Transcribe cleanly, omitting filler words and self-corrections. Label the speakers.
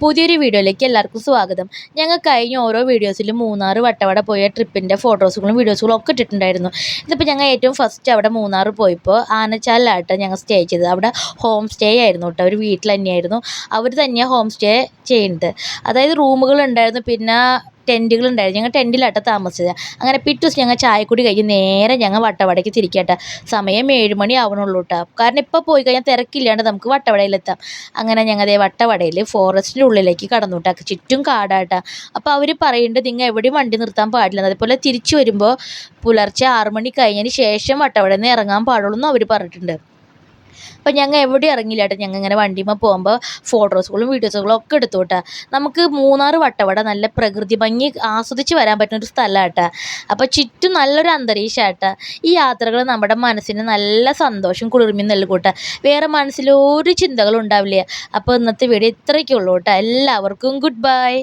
Speaker 1: പുതിയൊരു വീഡിയോയിലേക്ക് എല്ലാവർക്കും സ്വാഗതം. ഞങ്ങൾ കഴിഞ്ഞ ഓരോ വീഡിയോസിലും മൂന്നാർ വട്ടവട പോയ ട്രിപ്പിൻ്റെ ഫോട്ടോസുകളും വീഡിയോസുകളും ഒക്കെ ഇട്ടിട്ടുണ്ടായിരുന്നു. ഇതിപ്പോൾ ഞങ്ങൾ ഏറ്റവും ഫസ്റ്റ് അവിടെ മൂന്നാർ പോയപ്പോൾ ആനച്ചാലിലായിട്ട് ഞങ്ങൾ സ്റ്റേ ചെയ്തത്. അവിടെ ഹോം സ്റ്റേ ആയിരുന്നു കേട്ടോ. ഒരു വീട്ടിൽ തന്നെയായിരുന്നു അവർ തന്നെയാണ് ഹോം സ്റ്റേ ചെയ്യുന്നത്. അതായത് റൂമുകൾ ഉണ്ടായിരുന്നു, പിന്നെ ടെൻറ്റുകൾ ഉണ്ടായിരുന്നു. ഞങ്ങൾ ടെൻറ്റിലാട്ടോ താമസിച്ചത്. അങ്ങനെ പിറ്റേ ദിവസം ഞങ്ങൾ ചായക്കുടി കഴിഞ്ഞ് നേരെ ഞങ്ങൾ വട്ടവടയ്ക്ക് തിരിക്കട്ടെ. സമയം 7 മണി ആവണുള്ളൂ കേട്ടോ. കാരണം ഇപ്പോൾ പോയി കഴിഞ്ഞാൽ തിരക്കില്ലാണ്ട് നമുക്ക് വട്ടവടയിലെത്താം. അങ്ങനെ ഞങ്ങൾ അതേ വട്ടവടയിൽ ഫോറസ്റ്റിൻ്റെ ഉള്ളിലേക്ക് കടന്നു കേട്ടോ. ചുറ്റും കാടാട്ടാ. അപ്പോൾ അവർ പറയുന്നുണ്ട് നിങ്ങൾ എവിടെയും വണ്ടി നിർത്താൻ പാടില്ല. അതുപോലെ തിരിച്ചു വരുമ്പോൾ പുലർച്ചെ 6 മണി കഴിഞ്ഞതിന് ശേഷം വട്ടവടയിൽ നിന്ന് ഇറങ്ങാൻ പാടുള്ളൂ എന്ന് അവർ പറഞ്ഞിട്ടുണ്ട്. അപ്പം ഞങ്ങൾ എവിടെ ഇറങ്ങില്ല കേട്ടോ. ഞങ്ങൾ ഇങ്ങനെ വണ്ടിയുമ്പോൾ പോകുമ്പോൾ ഫോട്ടോസുകളും വീഡിയോസുകളും ഒക്കെ എടുത്തു കേട്ടോ. നമുക്ക് മൂന്നാർ വട്ടവട നല്ല പ്രകൃതി ഭംഗി ആസ്വദിച്ച് വരാൻ പറ്റുന്ന ഒരു സ്ഥലമാണ് കേട്ടോ. അപ്പോൾ ചുറ്റും നല്ലൊരു അന്തരീക്ഷമാട്ടോ. ഈ യാത്രകൾ നമ്മുടെ മനസ്സിന് നല്ല സന്തോഷം കുളിർമയും നൽകും കേട്ടോ. വേറെ മനസ്സിലൊരു ചിന്തകളും ഉണ്ടാവില്ല. അപ്പോൾ ഇന്നത്തെ വീഡിയോ ഇത്രയൊക്കെ ഉള്ളൂ കേട്ടോ. എല്ലാവർക്കും ഗുഡ് ബൈ.